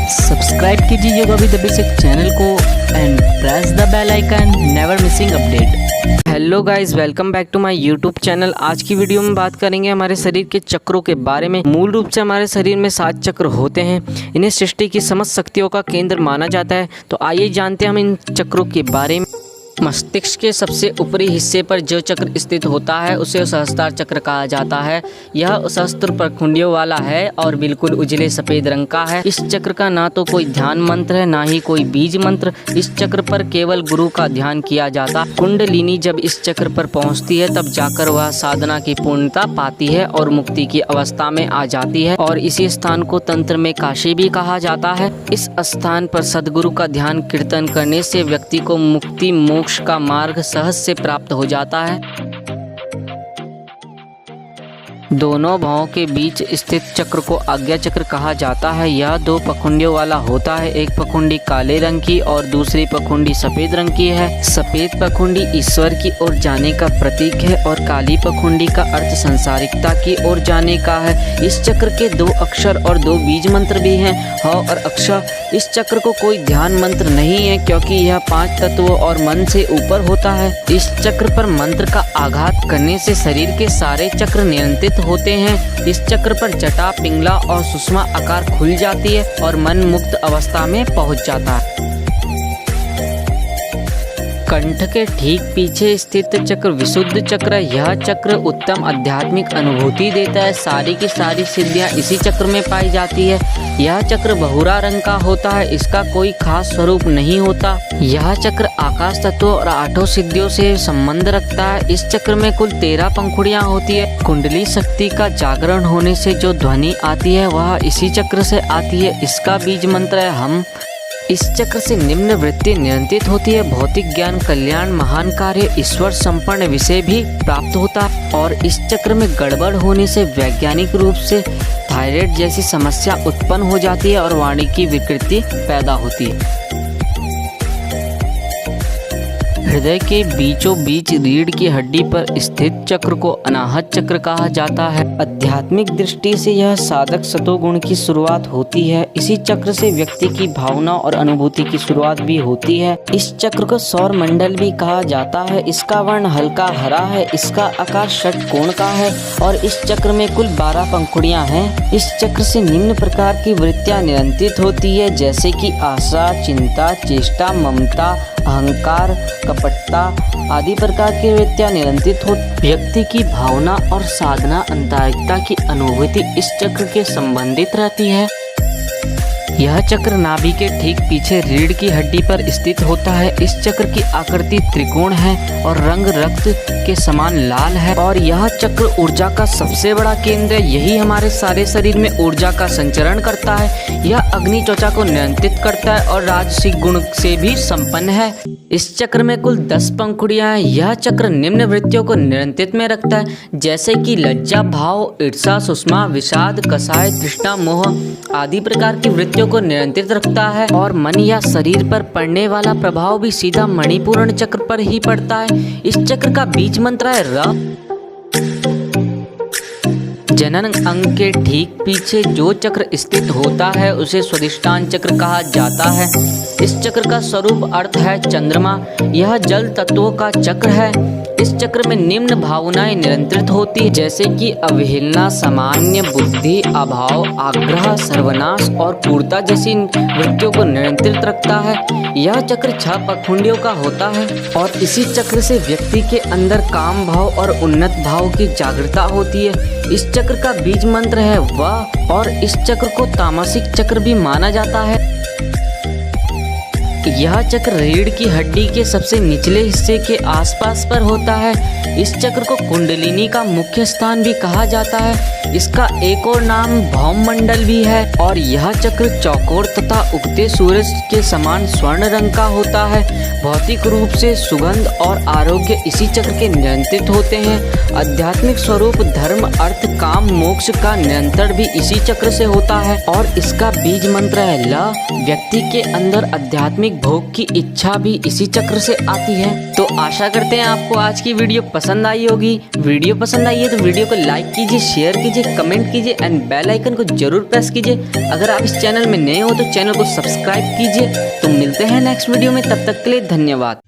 Subscribe कीजिएगा अभी the basic channel को and press the bell icon, never missing update. Hello guys, welcome back to my YouTube channel. आज की video में बात करेंगे हमारे शरीर के चक्रों के बारे में। मूल रूप से हमारे शरीर में 7 चक्र होते हैं। इन्हें सृष्टि की समस्त शक्तियों का केंद्र माना जाता है। तो आइए जानते हैं हम इन चक्रों के बारे में। मस्तिष्क के सबसे ऊपरी हिस्से पर जो चक्र स्थित होता है उसे सहस्त्रार चक्र कहा जाता है। यह सहस्त्र प्रखुंडियों वाला है और बिल्कुल उजले सफेद रंग का है। इस चक्र का ना तो कोई ध्यान मंत्र है, ना ही कोई बीज मंत्र। इस चक्र पर केवल गुरु का ध्यान किया जाता। कुंडलिनी जब इस चक्र पर पहुंचती है तब जाकर वह साधना की पूर्णता पाती है और मुक्ति की अवस्था में आ जाती है। और इसी स्थान को तंत्र में काशी भी कहा जाता है। इस स्थान पर सदगुरु का ध्यान कीर्तन करने से व्यक्ति को मुक्ति मोक्ष का मार्ग सहज से प्राप्त हो जाता है। दोनों भावों के बीच स्थित चक्र को आज्ञा चक्र कहा जाता है। यह 2 पखुंडियों वाला होता है। एक पखुंडी काले रंग की और दूसरी पखुंडी सफेद रंग की है। सफेद पखुंडी ईश्वर की ओर जाने का प्रतीक है और काली पखुंडी का अर्थ संसारिकता की ओर जाने का है। इस चक्र के 2 अक्षर और 2 बीज मंत्र भी हैं, ह और अक्षर। इस चक्र को कोई ध्यान मंत्र नहीं है क्योंकि यह 5 तत्वों और मन से ऊपर होता है। इस चक्र पर मंत्र का आघात करने से शरीर के सारे चक्र नियंत्रित होते हैं। इस चक्र पर जटा, पिंगला और सुषमा आकार खुल जाती है और मन मुक्त अवस्था में पहुंच जाता है। कंठ के ठीक पीछे स्थित चक्र विशुद्ध चक्र। यह चक्र उत्तम आध्यात्मिक अनुभूति देता है। सारी की सारी सिद्धियां इसी चक्र में पाई जाती है। यह चक्र बहुरा रंग का होता है। इसका कोई खास स्वरूप नहीं होता। यह चक्र आकाश तत्व और 8 सिद्धियों से संबंध रखता है। इस चक्र में कुल 13 पंखुड़ियां होती है। कुंडली शक्ति का जागरण होने से जो ध्वनि आती है वह इसी चक्र से आती है। इसका बीज मंत्र है हम। इस चक्र से निम्न वृत्ति नियंत्रित होती है। भौतिक ज्ञान, कल्याण, महान कार्य, ईश्वर संपन्न विषय भी प्राप्त होता है। और इस चक्र में गड़बड़ होने से वैज्ञानिक रूप से थायराइड जैसी समस्या उत्पन्न हो जाती है और वाणी की विकृति पैदा होती है। हृदय के बीचों बीच रीढ़ की हड्डी पर स्थित चक्र को अनाहत चक्र कहा जाता है। आध्यात्मिक दृष्टि से यह साधक सतोगुण की शुरुआत होती है। इसी चक्र से व्यक्ति की भावना और अनुभूति की शुरुआत भी होती है। इस चक्र को सौर मंडल भी कहा जाता है। इसका वर्ण हल्का हरा है। इसका आकार षटकोण का है और इस चक्र में कुल 12 पंखुड़ियां हैं। इस चक्र से निम्न प्रकार की वृत्तियां नियंत्रित होती है, जैसे कि आशा, चिंता, चेष्टा, ममता, अहंकार, कपटता आदि प्रकार की वृत्तियां नियंत्रित हो। व्यक्ति की भावना और साधना अंतरिकता की अनुभूति इस चक्र के संबंधित रहती है। यह चक्र नाभि के ठीक पीछे रीढ़ की हड्डी पर स्थित होता है। इस चक्र की आकृति त्रिकोण है और रंग रक्त के समान लाल है। और यह चक्र ऊर्जा का सबसे बड़ा केंद्र है। यही हमारे सारे शरीर में ऊर्जा का संचरण करता है। यह अग्नि त्वचा को नियंत्रित करता है और राजसिक गुण से भी संपन्न है। इस चक्र में कुल 10 पंखुड़ियां हैं। यह चक्र निम्न वृत्तियों को नियंत्रित में रखता है, जैसे कि लज्जा, भाव, ईर्षा, सुषमा, विषाद, कषाय, तृष्णा, मोह आदि प्रकार की वृत्तियों को नियंत्रित रखता है। और मन या शरीर पर पड़ने वाला प्रभाव भी सीधा मणिपूर्ण चक्र पर ही पड़ता है। इस चक्र का बीज मंत्र है र। जनन अंग के ठीक पीछे जो चक्र स्थित होता है उसे स्वादिष्टान चक्र कहा जाता है। इस चक्र का स्वरूप अर्थ है चंद्रमा। यह जल तत्वों का चक्र है। इस चक्र में निम्न भावनाएं नियंत्रित होती है, जैसे कि अवहेलना, सामान्य बुद्धि, अभाव, आग्रह, सर्वनाश और क्रूरता जैसी वृत्तियों को नियंत्रित रखता है। यह चक्र 6 पखुंडियों का होता है और इसी चक्र से व्यक्ति के अंदर काम भाव और उन्नत भाव की जागृता होती है। इस चक्र का बीज मंत्र है वह। और इस चक्र को तामसिक चक्र भी माना जाता है। यह चक्र रीढ़ की हड्डी के सबसे निचले हिस्से के आसपास पर होता है। इस चक्र को कुंडलिनी का मुख्य स्थान भी कहा जाता है। इसका एक और नाम भौम मंडल भी है। और यह चक्र चौकोर तथा उगते सूरज के समान स्वर्ण रंग का होता है। भौतिक रूप से सुगंध और आरोग्य इसी चक्र के नियंत्रित होते हैं। आध्यात्मिक स्वरूप धर्म, अर्थ, काम, मोक्ष का नियंत्रण भी इसी चक्र से होता है। और इसका बीज मंत्र है ल। व्यक्ति के अंदर आध्यात्मिक भोग की इच्छा भी इसी चक्र से आती है। तो आशा करते हैं आपको आज की वीडियो पसंद आई होगी। वीडियो पसंद आई है तो वीडियो को लाइक कीजिए, शेयर कीजिए कीजिए, कमेंट कीजिए एंड बेल आइकन को जरूर प्रेस कीजिए। अगर आप इस चैनल में नए हो तो चैनल को सब्सक्राइब कीजिए। तो मिलते हैं नेक्स्ट वीडियो में, तब तक के लिए धन्यवाद।